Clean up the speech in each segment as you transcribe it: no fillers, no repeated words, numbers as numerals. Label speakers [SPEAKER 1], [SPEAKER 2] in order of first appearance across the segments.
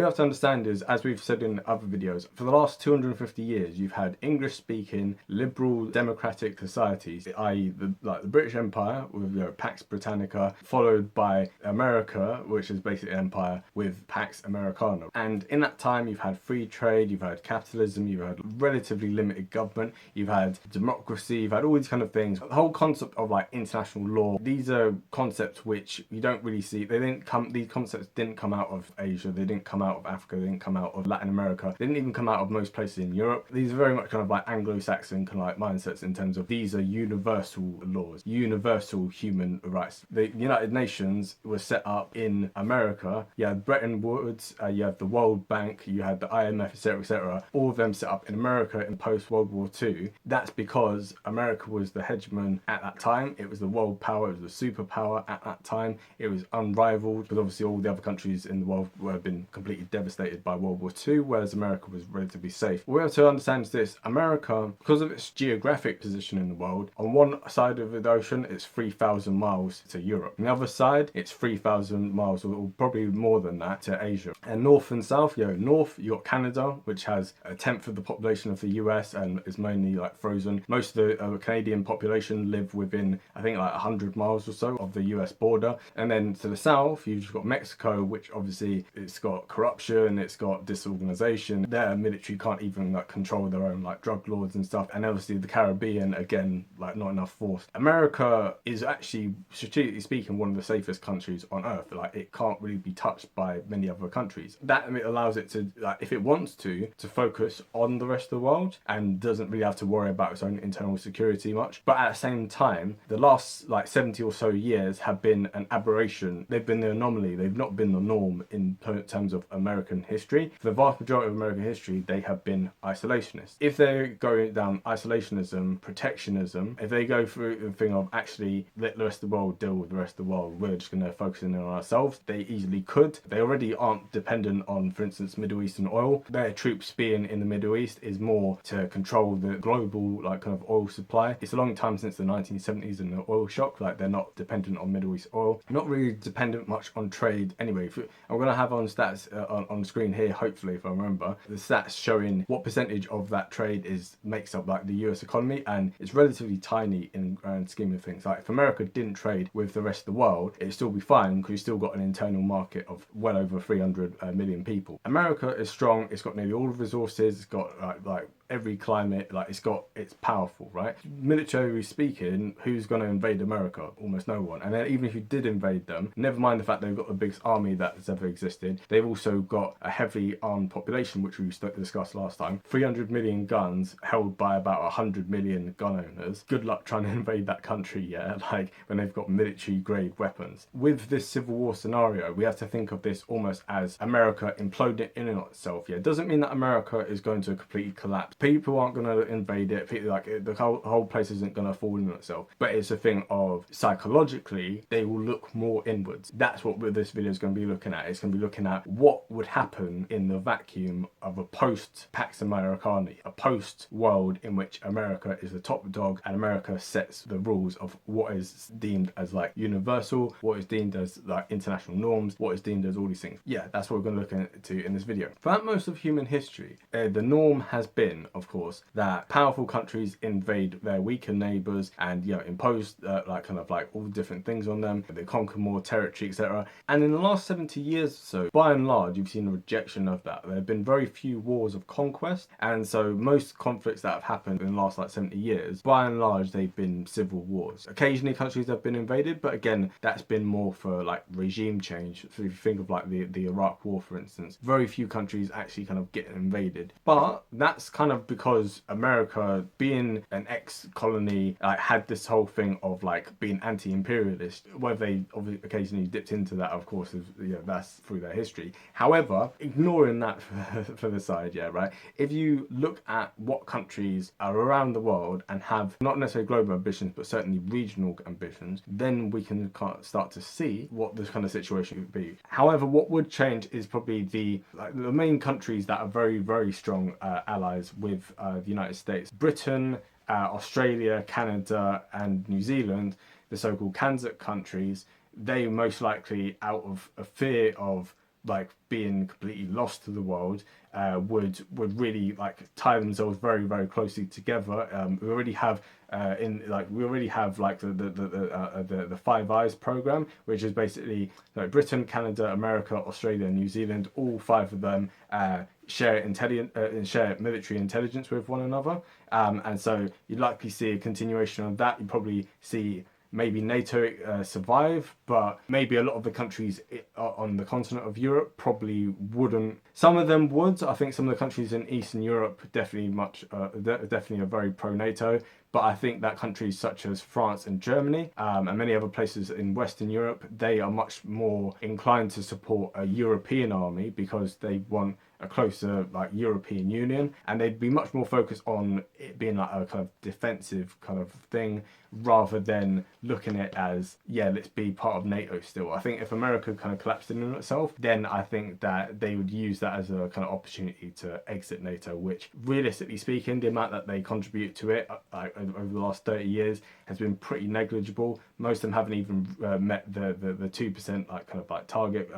[SPEAKER 1] have to understand is, as we've said in other videos, for the last 250 years, you've had English-speaking, liberal, democratic societies, i.e. the British Empire with Pax Britannica, followed by America, which is basically an empire, with Pax Americana. And in that time, you've had free trade, you've had capitalism, you've had relatively limited government, you've had democracy, you've had all these kind of things. The whole concept of like international law, these are concepts which you don't really see. These concepts didn't come out of Asia, they didn't come out of Africa, they didn't come out of Latin America, they didn't even come out of most places in Europe. These are very much kind of like Anglo-Saxon kind of like mindsets in terms of these are universal laws, universal human rights. The United Nations was set up in America. You had Bretton Woods, you have the World Bank, you had the IMF, etc., etc. All of them set up in America in post-World War II. That's because America was the hegemon at that time. It was the world power, it was the superpower at that time. It was unrivaled, but obviously all the other countries in the world have been completely devastated by World War II, whereas America was relatively safe. What we have to understand is this: America, because of its geographic position in the world, on one side of the ocean, it's 3,000 miles to Europe. On the other side, it's 3,000 miles, or probably more than that, to Asia. And north and south, north, you got Canada, which has a tenth of the population of the US and is mainly like frozen. Most of the Canadian population live within, I think, like 100 miles or so of the US border. And then to the south, you've just got Mexico, which obviously it's got corruption, it's got disorganization. Their military can't even like control their own like drug lords and stuff. And obviously the Caribbean, again, like not enough force. America is actually, strategically speaking, one of the safest countries on earth. Like it can't really be touched by many other countries. That allows it to, like, if it wants to focus on the rest of the world and doesn't really have to worry about its own internal security much. But at the same time, the last like 70 or so years have been an aberration. They've been the anomaly. They've not been the norm in terms of American history. For the vast majority of American history, they have been isolationist. If they're going down isolationism, protectionism, if they go through the thing of actually let the rest of the world deal with the rest of the world, we're just going to focus in on ourselves, they easily could. They already aren't dependent on, for instance, Middle Eastern oil. Their troops being in the Middle East is more to control the global like kind of oil supply. It's a long time since the 1970s and the oil shock. Like they're not dependent on Middle East oil, not really dependent much on trade anyway. I'm going to have on stats on the screen here, hopefully, if I remember, the stats showing what percentage of that trade makes up like the US economy, and it's relatively tiny in the grand scheme of things. Like if America didn't trade with the rest of the world, it'd still be fine because you still got an internal market of well over 300 million people. America is strong, it's got nearly all the resources, it's got like every climate, like it's powerful, right? Militarily speaking, who's going to invade America? Almost no one. And then even if you did invade them, never mind the fact they've got the biggest army that's ever existed, they've also got a heavily armed population, which we discussed last time. 300 million guns held by about 100 million gun owners. Good luck trying to invade that country, yeah? Like when they've got military grade weapons. With this civil war scenario, we have to think of this almost as America imploding in and of itself, yeah? It doesn't mean that America is going to completely collapse. People aren't going to invade it. People, like the whole place isn't going to fall in on itself. But it's a thing of psychologically, they will look more inwards. That's what this video is going to be looking at. It's going to be looking at what would happen in the vacuum of a post-Pax Americana, a post-world in which America is the top dog and America sets the rules of what is deemed as like universal, what is deemed as like international norms, what is deemed as all these things. Yeah, that's what we're going to look into in this video. Throughout most of human history, the norm has been, of course, that powerful countries invade their weaker neighbors and impose like kind of like all different things on them. They conquer more territory, etc. And in the last 70 years or so, by and large, you've seen a rejection of that. There have been very few wars of conquest, and so most conflicts that have happened in the last like 70 years, by and large, they've been civil wars. Occasionally countries have been invaded, but again, that's been more for like regime change. So if you think of like the Iraq War, for instance, very few countries actually kind of get invaded. But that's kind of because America, being an ex-colony, had this whole thing of like being anti-imperialist. Whether they obviously occasionally dipped into that, of course, is, that's through their history. However, ignoring that for the side, yeah, right? If you look at what countries are around the world and have not necessarily global ambitions, but certainly regional ambitions, then we can start to see what this kind of situation would be. However, what would change is probably the main countries that are very, very strong allies with the United States. Britain, Australia, Canada, and New Zealand, the so-called CANZUK countries, they most likely, out of a fear of like being completely lost to the world, would really like tie themselves very, very closely together. We already have like the Five Eyes program, which is basically like Britain, Canada, America, Australia, New Zealand. All five of them share military intelligence with one another, and so you'd likely see a continuation of that. You probably see maybe NATO survive, but maybe a lot of the countries on the continent of Europe probably wouldn't. Some of them would. I think some of the countries in Eastern Europe definitely definitely are very pro-NATO. But I think that countries such as France and Germany, and many other places in Western Europe, they are much more inclined to support a European army because they want a closer like European Union, and they'd be much more focused on it being like a kind of defensive kind of thing rather than looking at it as, yeah, let's be part of NATO still. I think if America kind of collapsed in on itself, then I think that they would use that as a kind of opportunity to exit NATO, which realistically speaking, the amount that they contribute to it over the last 30 years has been pretty negligible. Most of them haven't even met the 2% like kind of like target,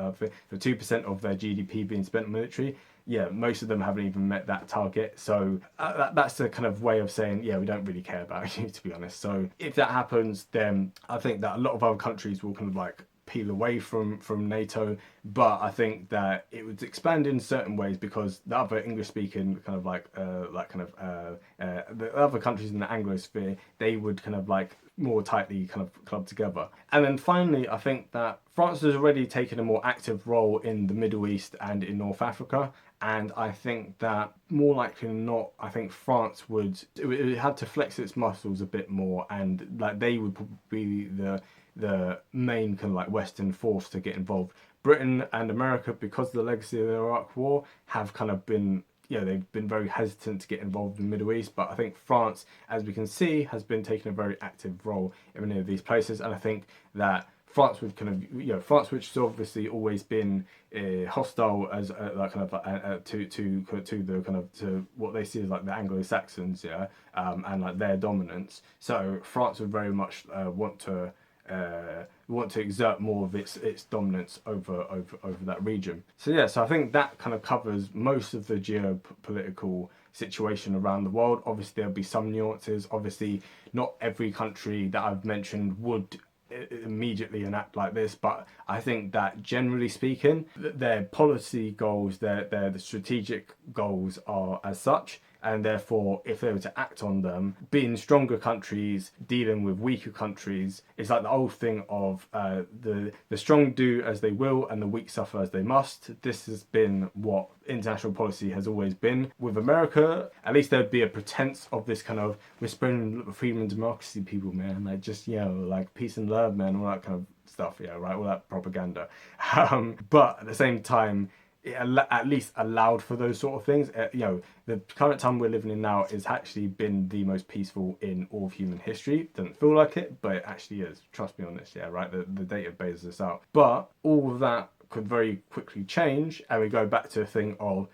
[SPEAKER 1] the 2% of their GDP being spent on military. Yeah, most of them haven't even met that target. So that's the kind of way of saying, yeah, we don't really care about you, to be honest. So if that happens, then I think that a lot of other countries will kind of like peel away from NATO, but I think that it would expand in certain ways because the other English-speaking kind of the other countries in the Anglosphere, they would kind of like more tightly kind of club together. And then finally, I think that France has already taken a more active role in the Middle East and in North Africa. And I think that more likely than not, I think France it had to flex its muscles a bit more, and like they would probably be the main kind of like Western force to get involved. Britain and America, because of the legacy of the Iraq War, have kind of been, they've been very hesitant to get involved in the Middle East. But I think France, as we can see, has been taking a very active role in many of these places. And I think that France would kind of, France, which has obviously always been hostile as like kind of to the kind of to what they see as like the Anglo-Saxons, and like their dominance. So France would very much want to exert more of its dominance over that region. So I think that kind of covers most of the geopolitical situation around the world. Obviously there'll be some nuances. Obviously not every country that I've mentioned would immediately enact like this, but I think that generally speaking, their policy goals, the strategic goals are as such, and therefore if they were to act on them, being stronger countries dealing with weaker countries, it's like the old thing of the strong do as they will and the weak suffer as they must. This has been what international policy has always been. With America, at least there'd be a pretense of this kind of, we're spreading freedom and democracy, people, man, like just, like peace and love, man, all that kind of stuff, right, all that propaganda. But at the same time, it at least allowed for those sort of things. The current time we're living in now has actually been the most peaceful in all of human history. Doesn't feel like it, but it actually is. Trust me on this, right? The data bears this out. But all of that could very quickly change, and we go back to a thing of,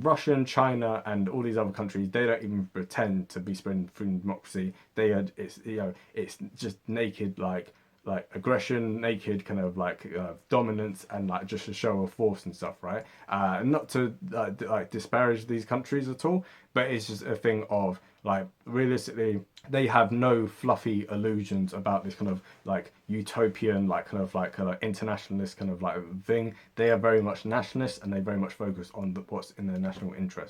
[SPEAKER 1] Russia and China and all these other countries, they don't even pretend to be spreading freedom and democracy. It's just naked like aggression, naked kind of like dominance, and like just a show of force and stuff, right? Not to disparage these countries at all, but it's just a thing of like realistically they have no fluffy illusions about this kind of like utopian kind of internationalist kind of like thing. They are very much nationalists, and they very much focus on what's in their national interest.